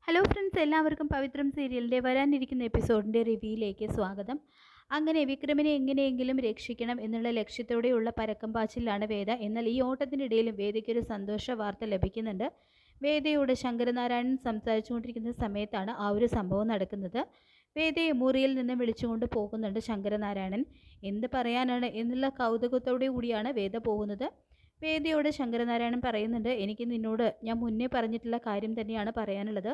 Hello friends, എല്ലാവർക്കും പവിത്രം സീരിയലിൻ്റെ വരാനിരിക്കുന്ന എപ്പിസോഡിൻ്റെ റിവ്യൂയിലേക്ക് സ്വാഗതം. അങ്ങനെ വിക്രമിനെ എങ്ങനെയെങ്കിലും രക്ഷിക്കണം എന്നുള്ള ലക്ഷ്യത്തോടെയുള്ള പരക്കം പാച്ചിലാണ് വേദ. എന്നാൽ ഈ ഓട്ടത്തിനിടയിലും വേദയ്ക്കൊരു സന്തോഷ വാർത്ത ലഭിക്കുന്നുണ്ട്. വേദയോട് ശങ്കരനാരായണൻ സംസാരിച്ചുകൊണ്ടിരിക്കുന്ന സമയത്താണ് ആ ഒരു സംഭവം നടക്കുന്നത്. വേദയെ മുറിയിൽ നിന്ന് വിളിച്ചുകൊണ്ട് പോകുന്നുണ്ട് ശങ്കരനാരായണൻ. എന്ത് പറയാനാണ് എന്നുള്ള കൗതുകത്തോടു കൂടിയാണ് വേദ പോകുന്നത്. വേദയോട് ശങ്കരനാരായണൻ പറയുന്നുണ്ട്, എനിക്ക് നിന്നോട് ഞാൻ മുന്നേ പറഞ്ഞിട്ടുള്ള കാര്യം തന്നെയാണ് പറയാനുള്ളത്.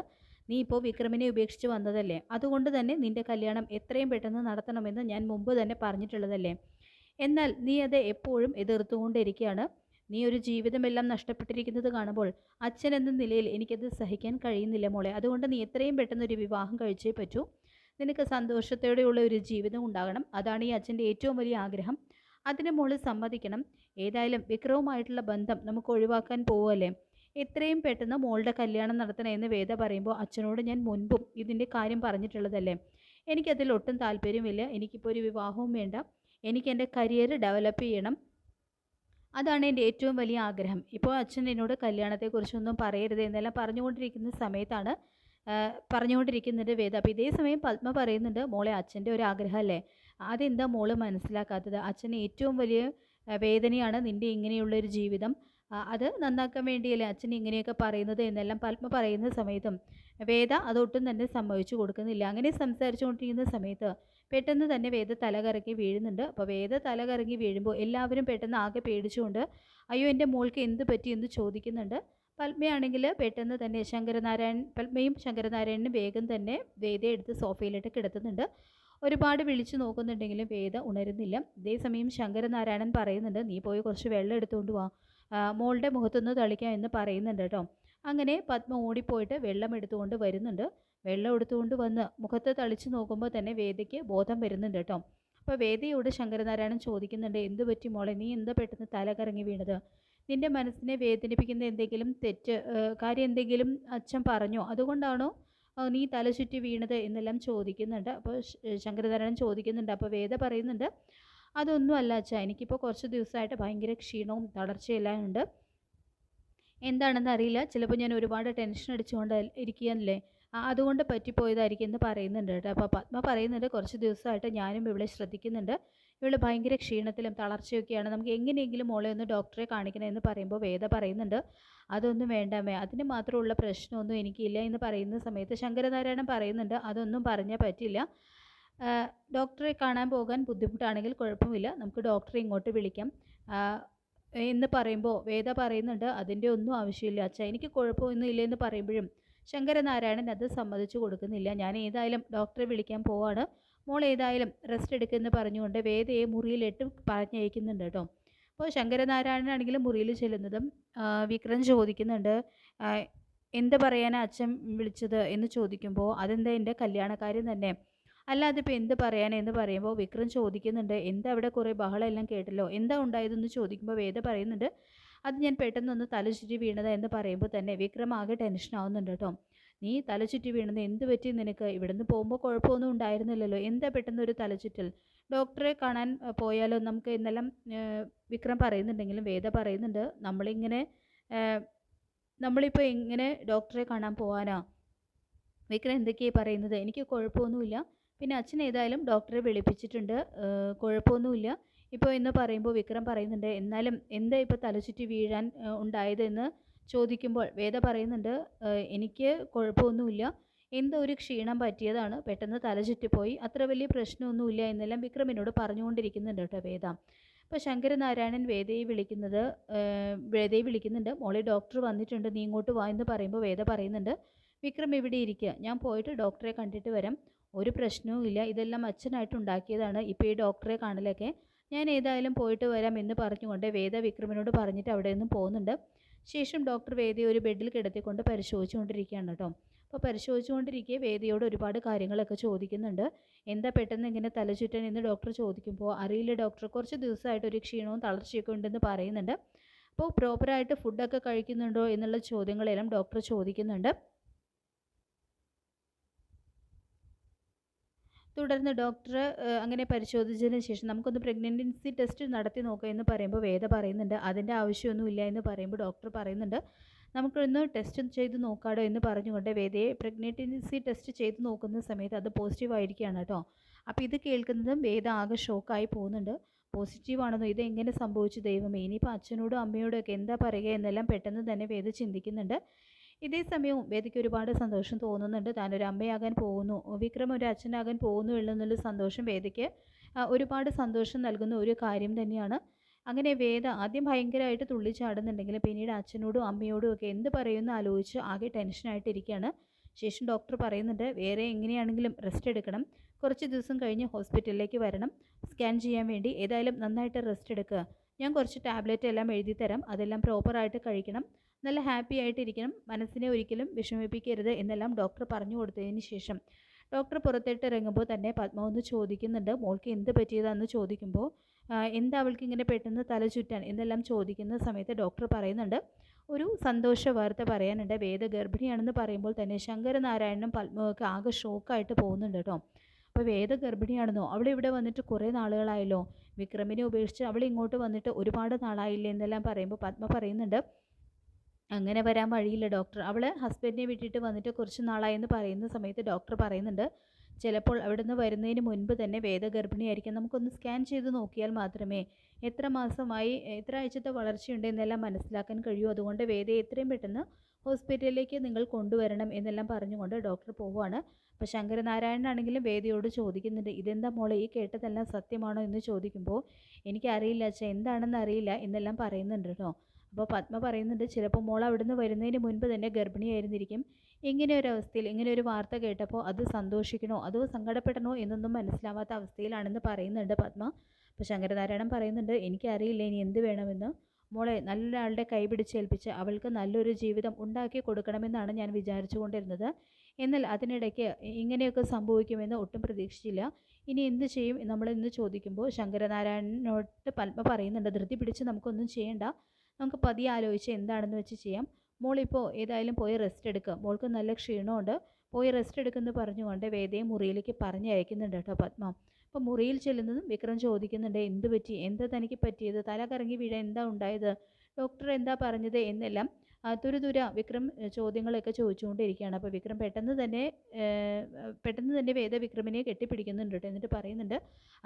നീ ഇപ്പോൾ വിക്രമിനെ ഉപേക്ഷിച്ച് വന്നതല്ലേ, അതുകൊണ്ട് തന്നെ നിന്റെ കല്യാണം എത്രയും പെട്ടെന്ന് നടത്തണമെന്ന് ഞാൻ മുമ്പ് തന്നെ പറഞ്ഞിട്ടുള്ളതല്ലേ. എന്നാൽ നീ അത് എപ്പോഴും എതിർത്തുകൊണ്ടിരിക്കുകയാണ്. നീ ഒരു ജീവിതമെല്ലാം നഷ്ടപ്പെട്ടിരിക്കുന്നത് കാണുമ്പോൾ അച്ഛൻ എന്ന നിലയിൽ എനിക്കത് സഹിക്കാൻ കഴിയുന്നില്ല മോളെ. അതുകൊണ്ട് നീ എത്രയും പെട്ടെന്ന് ഒരു വിവാഹം കഴിച്ചേ പറ്റൂ. നിനക്ക് സന്തോഷത്തോടെയുള്ള ഒരു ജീവിതം ഉണ്ടാകണം. അതാണ് ഈ അച്ഛൻ്റെ ഏറ്റവും വലിയ ആഗ്രഹം. അതിന് മോള് സമ്മതിക്കണം. ഏതായാലും വിക്രവുമായിട്ടുള്ള ബന്ധം നമുക്ക് ഒഴിവാക്കാൻ പോവുമല്ലേ. എത്രയും പെട്ടെന്ന് മോളുടെ കല്യാണം നടത്തണമെന്ന് വേദ പറയുമ്പോൾ, അച്ഛനോട് ഞാൻ മുൻപും ഇതിൻ്റെ കാര്യം പറഞ്ഞിട്ടുള്ളതല്ലേ. എനിക്കതിൽ ഒട്ടും താല്പര്യമില്ല. എനിക്കിപ്പോൾ ഒരു വിവാഹവും വേണ്ട. എനിക്ക് എൻ്റെ കരിയർ ഡെവലപ്പ് ചെയ്യണം. അതാണ് എൻ്റെ ഏറ്റവും വലിയ ആഗ്രഹം. ഇപ്പോൾ അച്ഛൻ എന്നോട് കല്യാണത്തെക്കുറിച്ചൊന്നും പറയരുത് എന്നെല്ലാം പറഞ്ഞുകൊണ്ടിരിക്കുന്ന സമയത്താണ് പറഞ്ഞുകൊണ്ടിരിക്കുന്നത് വേദ. അപ്പോൾ ഇതേ സമയം പത്മ പറയുന്നുണ്ട്, മോളെ അച്ഛൻ്റെ ഒരു ആഗ്രഹമല്ലേ, അതെന്താ മോള് മനസ്സിലാക്കാത്തത്? അച്ഛന് ഏറ്റവും വലിയ വേദനയാണ് നിൻ്റെ ഇങ്ങനെയുള്ളൊരു ജീവിതം. അത് നന്നാക്കാൻ വേണ്ടിയല്ലേ അച്ഛൻ ഇങ്ങനെയൊക്കെ പറയുന്നത് എന്നെല്ലാം പത്മ പറയുന്ന സമയത്തും വേദ അതൊട്ടും തന്നെ സമ്മതിച്ചു കൊടുക്കുന്നില്ല. അങ്ങനെ സംസാരിച്ചുകൊണ്ടിരിക്കുന്ന സമയത്ത് പെട്ടെന്ന് തന്നെ വേദ തലകറങ്ങി വീഴുന്നുണ്ട്. അപ്പോൾ വേദ തലകറങ്ങി വീഴുമ്പോൾ എല്ലാവരും പെട്ടെന്ന് ആകെ പേടിച്ചുകൊണ്ട്, അയ്യോ എൻ്റെ മോൾക്ക് എന്ത് പറ്റി എന്ന് ചോദിക്കുന്നുണ്ട്. പത്മയാണെങ്കിൽ പെട്ടെന്ന് തന്നെ പത്മയും ശങ്കരനാരായണനും വേഗം തന്നെ വേദയെ എടുത്ത് സോഫയിലിട്ട് കിടത്തുന്നുണ്ട്. ഒരുപാട് വിളിച്ചു നോക്കുന്നുണ്ടെങ്കിലും വേദ ഉണരുന്നില്ല. ഇതേസമയം ശങ്കരനാരായണൻ പറയുന്നുണ്ട്, നീ പോയി കുറച്ച് വെള്ളം എടുത്തുകൊണ്ട് വാ, മോളുടെ മുഖത്തൊന്ന് തളിക്കാം എന്ന് പറയുന്നുണ്ട് കേട്ടോ. അങ്ങനെ പത്മ ഓടിപ്പോയിട്ട് വെള്ളം എടുത്തുകൊണ്ട് വരുന്നുണ്ട്. വെള്ളം എടുത്തുകൊണ്ട് വന്ന് മുഖത്ത് തളിച്ച് നോക്കുമ്പോൾ തന്നെ വേദയ്ക്ക് ബോധം വരുന്നുണ്ട് കേട്ടോ. അപ്പോൾ വേദയോട് ശങ്കരനാരായണൻ ചോദിക്കുന്നുണ്ട്, എന്ത് പറ്റി മോളെ, നീ എന്താ പെട്ടെന്ന് തല കറങ്ങി വീണത്? നിൻ്റെ മനസ്സിനെ വേദനിപ്പിക്കുന്ന എന്തെങ്കിലും കാര്യം എന്തെങ്കിലും അച്ഛൻ പറഞ്ഞോ, അതുകൊണ്ടാണോ നീ തല ചുറ്റി വീണത് എന്നെല്ലാം ചോദിക്കുന്നുണ്ട്. അപ്പോൾ ശങ്കരനാരായണൻ ചോദിക്കുന്നുണ്ട്. അപ്പോൾ വേദ പറയുന്നുണ്ട്, അതൊന്നും അല്ല അച്ഛാ, എനിക്കിപ്പോൾ കുറച്ച് ദിവസമായിട്ട് ഭയങ്കര ക്ഷീണവും തളർച്ചയെല്ലാം ഉണ്ട്. എന്താണെന്ന് അറിയില്ല, ചിലപ്പോൾ ഞാൻ ഒരുപാട് ടെൻഷൻ അടിച്ചുകൊണ്ട് ഇരിക്കുകയല്ലേ, അതുകൊണ്ട് പറ്റിപ്പോയതായിരിക്കും എന്ന് പറയുന്നുണ്ട് കേട്ടോ. അപ്പോൾ പത്മ പറയുന്നുണ്ട്, കുറച്ച് ദിവസമായിട്ട് ഞാനും ഇവിടെ ശ്രദ്ധിക്കുന്നുണ്ട്, ഇവൾ ഭയങ്കര ക്ഷീണത്തിലും തളർച്ചയൊക്കെയാണ്, നമുക്ക് എങ്ങനെയെങ്കിലും മോളെ ഒന്ന് ഡോക്ടറെ കാണിക്കണമെന്ന് പറയുമ്പോൾ വേദ പറയുന്നുണ്ട്, അതൊന്നും വേണ്ടാമേ, അതിന് മാത്രമുള്ള പ്രശ്നമൊന്നും എനിക്കില്ല എന്ന് പറയുന്ന സമയത്ത് ശങ്കരനാരായണൻ പറയുന്നുണ്ട്, അതൊന്നും പറഞ്ഞാൽ പറ്റില്ല. ഡോക്ടറെ കാണാൻ പോകാൻ ബുദ്ധിമുട്ടാണെങ്കിൽ കുഴപ്പമില്ല, നമുക്ക് ഡോക്ടറെ ഇങ്ങോട്ട് വിളിക്കാം എന്ന് പറയുമ്പോൾ വേദ പറയുന്നുണ്ട്, അതിൻ്റെ ഒന്നും ആവശ്യമില്ല അച്ഛാ, എനിക്ക് കുഴപ്പമൊന്നും ഇല്ലെന്ന് പറയുമ്പോഴും ശങ്കരനാരായണൻ അത് സമ്മതിച്ചു കൊടുക്കുന്നില്ല. ഞാൻ ഏതായാലും ഡോക്ടറെ വിളിക്കാൻ പോവാണ്, മോൾ ഏതായാലും റെസ്റ്റ് എടുക്കുമെന്ന് പറഞ്ഞുകൊണ്ട് വേദയെ മുറിയിലിട്ട് പറഞ്ഞയക്കുന്നുണ്ട് കേട്ടോ. അപ്പോൾ ശങ്കരനാരായണനാണെങ്കിലും മുറിയിൽ ചെല്ലുന്നതും വിക്രം ചോദിക്കുന്നുണ്ട്, എന്ത് പറയാനാ അച്ഛൻ വിളിച്ചത് എന്ന് ചോദിക്കുമ്പോൾ, അതെന്താ എൻ്റെ കല്യാണക്കാര്യം തന്നെ, അല്ലാതെ ഇപ്പോൾ എന്ത് പറയാനെന്ന് പറയുമ്പോൾ വിക്രം ചോദിക്കുന്നുണ്ട്, എന്താ അവിടെ കുറേ ബഹളം എല്ലാം കേട്ടല്ലോ, എന്താ ഉണ്ടായതെന്ന് ചോദിക്കുമ്പോൾ വേദ പറയുന്നുണ്ട്, അത് ഞാൻ പെട്ടെന്നൊന്ന് തലചുറ്റി വീണത് എന്ന് പറയുമ്പോൾ തന്നെ വിക്രം ആകെ ടെൻഷൻ ആവുന്നുണ്ട് കേട്ടോ. നീ തലചുറ്റി വീണത് എന്ത് പറ്റി നിനക്ക്? ഇവിടുന്ന് പോകുമ്പോൾ കുഴപ്പമൊന്നും ഉണ്ടായിരുന്നില്ലല്ലോ, എന്താ പെട്ടെന്നൊരു തലചുറ്റൽ? ഡോക്ടറെ കാണാൻ പോയാലോ നമുക്ക് എന്നെല്ലാം വിക്രം പറയുന്നുണ്ടെങ്കിലും വേദ പറയുന്നുണ്ട്, നമ്മളിപ്പോൾ എങ്ങനെ ഡോക്ടറെ കാണാൻ പോകാനാ? വിക്രം എന്തൊക്കെയാണ് പറയുന്നത്? എനിക്ക് കുഴപ്പമൊന്നുമില്ല, പിന്നെ അച്ഛൻ ഏതായാലും ഡോക്ടറെ വിളിപ്പിച്ചിട്ടുണ്ട്, കുഴപ്പമൊന്നുമില്ല ഇപ്പോൾ എന്ന് പറയുമ്പോൾ വിക്രം പറയുന്നുണ്ട്, എന്നാലും എന്താ ഇപ്പോൾ തലചുറ്റി വീഴാൻ ഉണ്ടായതെന്ന് ചോദിക്കുമ്പോൾ വേദ പറയുന്നുണ്ട്, എനിക്ക് കുഴപ്പമൊന്നുമില്ല, എന്തോ ഒരു ക്ഷീണം പറ്റിയതാണ്, പെട്ടെന്ന് തലചുറ്റിപ്പോയി, അത്ര വലിയ പ്രശ്നമൊന്നുമില്ല എന്നെല്ലാം വിക്രം എന്നോട് പറഞ്ഞുകൊണ്ടിരിക്കുന്നുണ്ട് കേട്ടോ വേദ. അപ്പോൾ ശങ്കരനാരായണൻ വേദയെ വിളിക്കുന്നുണ്ട്, മോളെ ഡോക്ടർ വന്നിട്ടുണ്ട്, നീ ഇങ്ങോട്ട് വാ എന്ന് പറയുമ്പോൾ വേദ പറയുന്നുണ്ട്, വിക്രം ഇവിടെ ഇരിക്കുക, ഞാൻ പോയിട്ട് ഡോക്ടറെ കണ്ടിട്ട് വരാം, ഒരു പ്രശ്നവും ഇല്ല, ഇതെല്ലാം അച്ഛനായിട്ട് ഉണ്ടാക്കിയതാണ് ഇപ്പോൾ ഈ ഡോക്ടറെ കാണലൊക്കെ, ഞാൻ ഏതായാലും പോയിട്ട് വരാം എന്ന് പറഞ്ഞുകൊണ്ട് വേദ വിക്രമിനോട് പറഞ്ഞിട്ട് അവിടെ നിന്നും പോകുന്നുണ്ട്. ശേഷം ഡോക്ടർ വേദയെ ഒരു ബെഡിൽ കിടത്തിക്കൊണ്ട് പരിശോധിച്ചുകൊണ്ടിരിക്കുകയാണ് കേട്ടോ. അപ്പോൾ പരിശോധിച്ചുകൊണ്ടിരിക്കെ വേദയോട് ഒരുപാട് കാര്യങ്ങളൊക്കെ ചോദിക്കുന്നുണ്ട്. എന്താ പെട്ടെന്ന് ഇങ്ങനെ തലചുറ്റാൻ എന്ന് ഡോക്ടർ ചോദിക്കുമ്പോൾ, അറിയില്ല ഡോക്ടർ, കുറച്ച് ദിവസമായിട്ട് ഒരു ക്ഷീണവും തളർച്ചയൊക്കെ ഉണ്ടെന്ന് പറയുന്നുണ്ട്. അപ്പോൾ പ്രോപ്പറായിട്ട് ഫുഡൊക്കെ കഴിക്കുന്നുണ്ടോ എന്നുള്ള ചോദ്യങ്ങളെല്ലാം ഡോക്ടർ ചോദിക്കുന്നുണ്ട്. തുടർന്ന് ഡോക്ടർ അങ്ങനെ പരിശോധിച്ചതിന് ശേഷം നമുക്കൊന്ന് പ്രഗ്നൻസി ടെസ്റ്റ് നടത്തി നോക്കാം എന്ന് പറയുമ്പോൾ വേദ പറയുന്നുണ്ട്, അതിൻ്റെ ആവശ്യമൊന്നുമില്ല എന്ന് പറയുമ്പോൾ ഡോക്ടർ പറയുന്നുണ്ട്, നമുക്കൊന്ന് ടെസ്റ്റ് ചെയ്ത് നോക്കാടോ എന്ന് പറഞ്ഞുകൊണ്ട് വേദയെ പ്രഗ്നൻസി ടെസ്റ്റ് ചെയ്ത് നോക്കുന്ന സമയത്ത് അത് പോസിറ്റീവ് ആയിരിക്കുകയാണ് കേട്ടോ. അപ്പോൾ ഇത് കേൾക്കുന്നതും വേദ ആകെ ഷോക്കായി പോകുന്നുണ്ട്. പോസിറ്റീവ് ആണെന്നോ, ഇത് എങ്ങനെ സംഭവിച്ചു ദൈവമേ, ഇനിയിപ്പോൾ അച്ഛനോടും അമ്മയോടും ഒക്കെ എന്താ പറയുക എന്നെല്ലാം പെട്ടെന്ന് തന്നെ വേദ ചിന്തിക്കുന്നുണ്ട്. ഇതേ സമയവും വേദയ്ക്ക് ഒരുപാട് സന്തോഷം തോന്നുന്നുണ്ട്. താനൊരു അമ്മയാകാൻ പോകുന്നു, വിക്രം ഒരു അച്ഛനാകാൻ പോകുന്നു എന്നുള്ള സന്തോഷം വേദയ്ക്ക് ഒരുപാട് സന്തോഷം നൽകുന്ന ഒരു കാര്യം തന്നെയാണ്. അങ്ങനെ വേദ ആദ്യം ഭയങ്കരമായിട്ട് തുള്ളിച്ചാടുന്നുണ്ടെങ്കിലും പിന്നീട് അച്ഛനോടും അമ്മയോടും ഒക്കെ എന്ത് പറയുമെന്ന് ആലോചിച്ച് ആകെ ടെൻഷനായിട്ടിരിക്കുകയാണ്. ശേഷം ഡോക്ടർ പറയുന്നുണ്ട് വേറെ എങ്ങനെയാണെങ്കിലും റെസ്റ്റ് എടുക്കണം, കുറച്ച് ദിവസം കഴിഞ്ഞ് ഹോസ്പിറ്റലിലേക്ക് വരണം, സ്കാൻ ചെയ്യാൻ വേണ്ടി. ഏതായാലും നന്നായിട്ട് റെസ്റ്റ് എടുക്കുക, ഞാൻ കുറച്ച് ടാബ്ലറ്റ് എല്ലാം എഴുതി തരാം, അതെല്ലാം പ്രോപ്പറായിട്ട് കഴിക്കണം, നല്ല ഹാപ്പി ആയിട്ടിരിക്കണം, മനസ്സിനെ ഒരിക്കലും വിഷമിപ്പിക്കരുത് എന്നെല്ലാം ഡോക്ടർ പറഞ്ഞു കൊടുത്തതിന് ശേഷം ഡോക്ടർ പുറത്തേട്ട് ഇറങ്ങുമ്പോൾ തന്നെ പത്മ ഒന്ന് ചോദിക്കുന്നുണ്ട് മോൾക്ക് എന്ത് പറ്റിയതാണെന്ന് ചോദിക്കുമ്പോൾ എന്താ അവൾക്ക് ഇങ്ങനെ പെട്ടെന്ന് തല ചുറ്റാൻ എന്നെല്ലാം ചോദിക്കുന്ന സമയത്ത് ഡോക്ടർ പറയുന്നുണ്ട് ഒരു സന്തോഷ വാർത്ത പറയാനുണ്ട്. വേദ ഗർഭിണിയാണെന്ന് പറയുമ്പോൾ തന്നെ ശങ്കരനാരായണനും പത്മയൊക്കെ ആകെ ഷോക്കായിട്ട് പോകുന്നുണ്ട് കേട്ടോ. അപ്പോൾ വേദ ഗർഭിണിയാണെന്നോ, അവളിവിടെ വന്നിട്ട് കുറേ നാളുകളായല്ലോ, വിക്രമിനെ ഉപേക്ഷിച്ച് അവൾ ഇങ്ങോട്ട് വന്നിട്ട് ഒരുപാട് നാളായില്ലേ എന്നെല്ലാം പറയുമ്പോൾ പത്മ പറയുന്നുണ്ട് അങ്ങനെ വരാൻ വഴിയില്ല ഡോക്ടർ, അവൾ ഹസ്ബൻഡിനെ വിട്ടിട്ട് വന്നിട്ട് കുറച്ച് നാളായെന്ന് പറയുന്ന സമയത്ത് ഡോക്ടർ പറയുന്നുണ്ട് ചിലപ്പോൾ അവിടുന്ന് വരുന്നതിന് മുൻപ് തന്നെ വേദ ഗർഭിണിയായിരിക്കും, നമുക്കൊന്ന് സ്കാൻ ചെയ്ത് നോക്കിയാൽ മാത്രമേ എത്ര മാസമായി എത്ര ആഴ്ചത്തെ വളർച്ചയുണ്ട് എന്നെല്ലാം മനസ്സിലാക്കാൻ കഴിയൂ, അതുകൊണ്ട് വേദയെ എത്രയും പെട്ടെന്ന് ഹോസ്പിറ്റലിലേക്ക് നിങ്ങൾ കൊണ്ടുവരണം എന്നെല്ലാം പറഞ്ഞുകൊണ്ട് ഡോക്ടർ പോവുകയാണ്. അപ്പോൾ ശങ്കരനാരായണനാണെങ്കിലും വേദയോട് ചോദിക്കുന്നുണ്ട് ഇതെന്താ മോളെ ഈ കേട്ടതെല്ലാം സത്യമാണോ എന്ന് ചോദിക്കുമ്പോൾ എനിക്കറിയില്ല അച്ഛാ, എന്താണെന്ന് അറിയില്ല എന്നെല്ലാം പറയുന്നുണ്ട് കേട്ടോ. അപ്പോൾ പത്മ പറയുന്നുണ്ട് ചിലപ്പോൾ മോൾ അവിടുന്ന് വരുന്നതിന് മുൻപ് തന്നെ ഗർഭിണിയായിരുന്നിരിക്കും, ഇങ്ങനെ ഒരു അവസ്ഥയിൽ ഇങ്ങനെ ഒരു വാർത്ത കേട്ടപ്പോൾ അത് സന്തോഷിക്കണോ അതോ സങ്കടപ്പെടണോ എന്നൊന്നും മനസ്സിലാവാത്ത അവസ്ഥയിലാണെന്ന് പറയുന്നുണ്ട് പത്മ. അപ്പോൾ ശങ്കരനാരായണൻ പറയുന്നുണ്ട് എനിക്കറിയില്ല ഇനി എന്ത് വേണമെന്ന്, മോളെ നല്ല ആളുടെ കൈ പിടിച്ചേൽപ്പിച്ച് അവൾക്ക് നല്ലൊരു ജീവിതം ഉണ്ടാക്കി കൊടുക്കണമെന്നാണ് ഞാൻ വിചാരിച്ചു കൊണ്ടിരുന്നത്, എന്നാൽ അതിനിടയ്ക്ക് ഇങ്ങനെയൊക്കെ സംഭവിക്കുമെന്ന് ഒട്ടും പ്രതീക്ഷിച്ചില്ല, ഇനി എന്ത് ചെയ്യും നമ്മളെന്ന് ചോദിക്കുമ്പോൾ ശങ്കരനാരായണനോട് പത്മ പറയുന്നുണ്ട് ധൃതി പിടിച്ച് നമുക്കൊന്നും ചെയ്യണ്ട, നമുക്ക് പതിയെ ആലോചിച്ച് എന്താണെന്ന് വെച്ച് ചെയ്യാം, മോളിപ്പോൾ ഏതായാലും പോയി റെസ്റ്റ് എടുക്കുക, മോൾക്ക് നല്ല ക്ഷീണമുണ്ട്, പോയി റെസ്റ്റ് എടുക്കുമെന്ന് പറഞ്ഞുകൊണ്ട് വേദയെ മുറിയിലേക്ക് പറഞ്ഞയക്കുന്നുണ്ട് കേട്ടോ പത്മ. അപ്പോൾ മുറിയിൽ ചെല്ലുന്നതും വിക്രം ചോദിക്കുന്നുണ്ട് എന്ത് പറ്റി, എന്താ തനിക്ക് പറ്റിയത്, തല കറങ്ങി വീഴാൻ എന്താ ഉണ്ടായത്, ഡോക്ടർ എന്താ പറഞ്ഞത് എന്നെല്ലാം തുരുതുര വിക്രം ചോദ്യങ്ങളൊക്കെ ചോദിച്ചുകൊണ്ടിരിക്കുകയാണ്. അപ്പോൾ വിക്രം പെട്ടെന്ന് തന്നെ വേദ വിക്രമിനെ കെട്ടിപ്പിടിക്കുന്നുണ്ട് കേട്ടോ. എന്നിട്ട് പറയുന്നുണ്ട്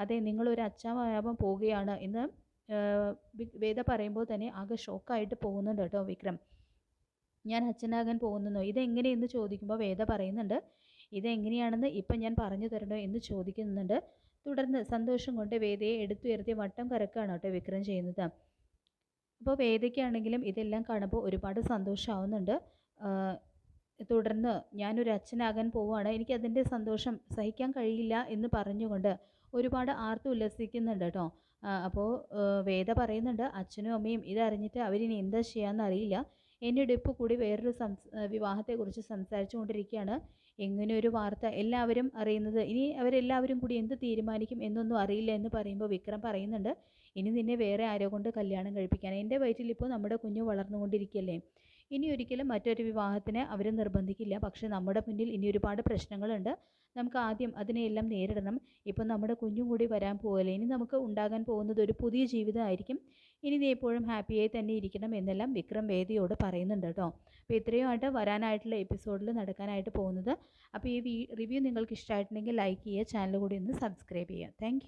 അതെ നിങ്ങളൊരു അച്ഛനാവാൻ പോവുകയാണ് എന്ന് വേദ പറയുമ്പോൾ തന്നെ ആകെ ഷോക്കായിട്ട് പോകുന്നുണ്ട് കേട്ടോ വിക്രം. ഞാൻ അച്ഛനാകാൻ പോകുന്നോ, ഇതെങ്ങനെയെന്ന് ചോദിക്കുമ്പോൾ വേദ പറയുന്നുണ്ട് ഇതെങ്ങനെയാണെന്ന് ഇപ്പം ഞാൻ പറഞ്ഞു തരണോ എന്ന് ചോദിക്കുന്നുണ്ട്. തുടർന്ന് സന്തോഷം കൊണ്ട് വേദയെ എടുത്തുയർത്തി വട്ടം കറക്കുകയാണ് കേട്ടോ വിക്രം ചെയ്യുന്നത്. അപ്പോൾ വേദയ്ക്കാണെങ്കിലും ഇതെല്ലാം കാണുമ്പോൾ ഒരുപാട് സന്തോഷമാവുന്നുണ്ട്. തുടർന്ന് ഞാനൊരു അച്ഛനാകാൻ പോവുകയാണ്, എനിക്കതിൻ്റെ സന്തോഷം സഹിക്കാൻ കഴിയില്ല എന്ന് പറഞ്ഞുകൊണ്ട് ഒരുപാട് ആർത്ത് ഉല്ലസിക്കുന്നുണ്ട് കേട്ടോ. അപ്പോൾ വേദ പറയുന്നുണ്ട് അച്ഛനും അമ്മയും ഇതറിഞ്ഞിട്ട് അവരിനി എന്താ ചെയ്യാമെന്ന് അറിയില്ല, എന്നോട് ഇപ്പോൾ കൂടി വേറൊരു വിവാഹത്തെക്കുറിച്ച് സംസാരിച്ചു കൊണ്ടിരിക്കുകയാണ്, എങ്ങനെ ഒരു വാർത്ത എല്ലാവരും അറിയുന്നത്, ഇനി അവരെല്ലാവരും കൂടി എന്ത് തീരുമാനിക്കും എന്നൊന്നും അറിയില്ല എന്ന് പറയുമ്പോൾ വിക്രം പറയുന്നുണ്ട് ഇനി നിന്നെ വേറെ ആരോ കൊണ്ട് കല്യാണം കഴിപ്പിക്കാൻ, എൻ്റെ വയറ്റിൽ ഇപ്പോൾ നമ്മുടെ കുഞ്ഞു വളർന്നുകൊണ്ടിരിക്കുകയല്ലേ, ഇനി ഒരിക്കലും മറ്റൊരു വിവാഹത്തിന് അവർ നിർബന്ധിക്കില്ല, പക്ഷേ നമ്മുടെ മുന്നിൽ ഇനി ഒരുപാട് പ്രശ്നങ്ങളുണ്ട്, നമുക്ക് ആദ്യം അതിനെയെല്ലാം നേരിടണം, ഇപ്പം നമ്മുടെ കുഞ്ഞും കൂടി വരാൻ പോകല്ലേ, ഇനി നമുക്ക് ഉണ്ടാകാൻ പോകുന്നത് ഒരു പുതിയ ജീവിതമായിരിക്കും, ഇനി നീ എപ്പോഴും ഹാപ്പിയായി തന്നെ ഇരിക്കണം എന്നെല്ലാം വിക്രം വേദിയോട് പറയുന്നുണ്ട് കേട്ടോ. അപ്പോൾ ഇത്രയുമായിട്ട് വരാനായിട്ടുള്ള എപ്പിസോഡിൽ നടക്കാനായിട്ട് പോകുന്നത്. അപ്പോൾ ഈ റിവ്യൂ നിങ്ങൾക്ക് ഇഷ്ടമായിട്ടുണ്ടെങ്കിൽ ലൈക്ക് ചെയ്യുക, ചാനൽ കൂടി ഒന്ന് സബ്സ്ക്രൈബ് ചെയ്യുക. താങ്ക്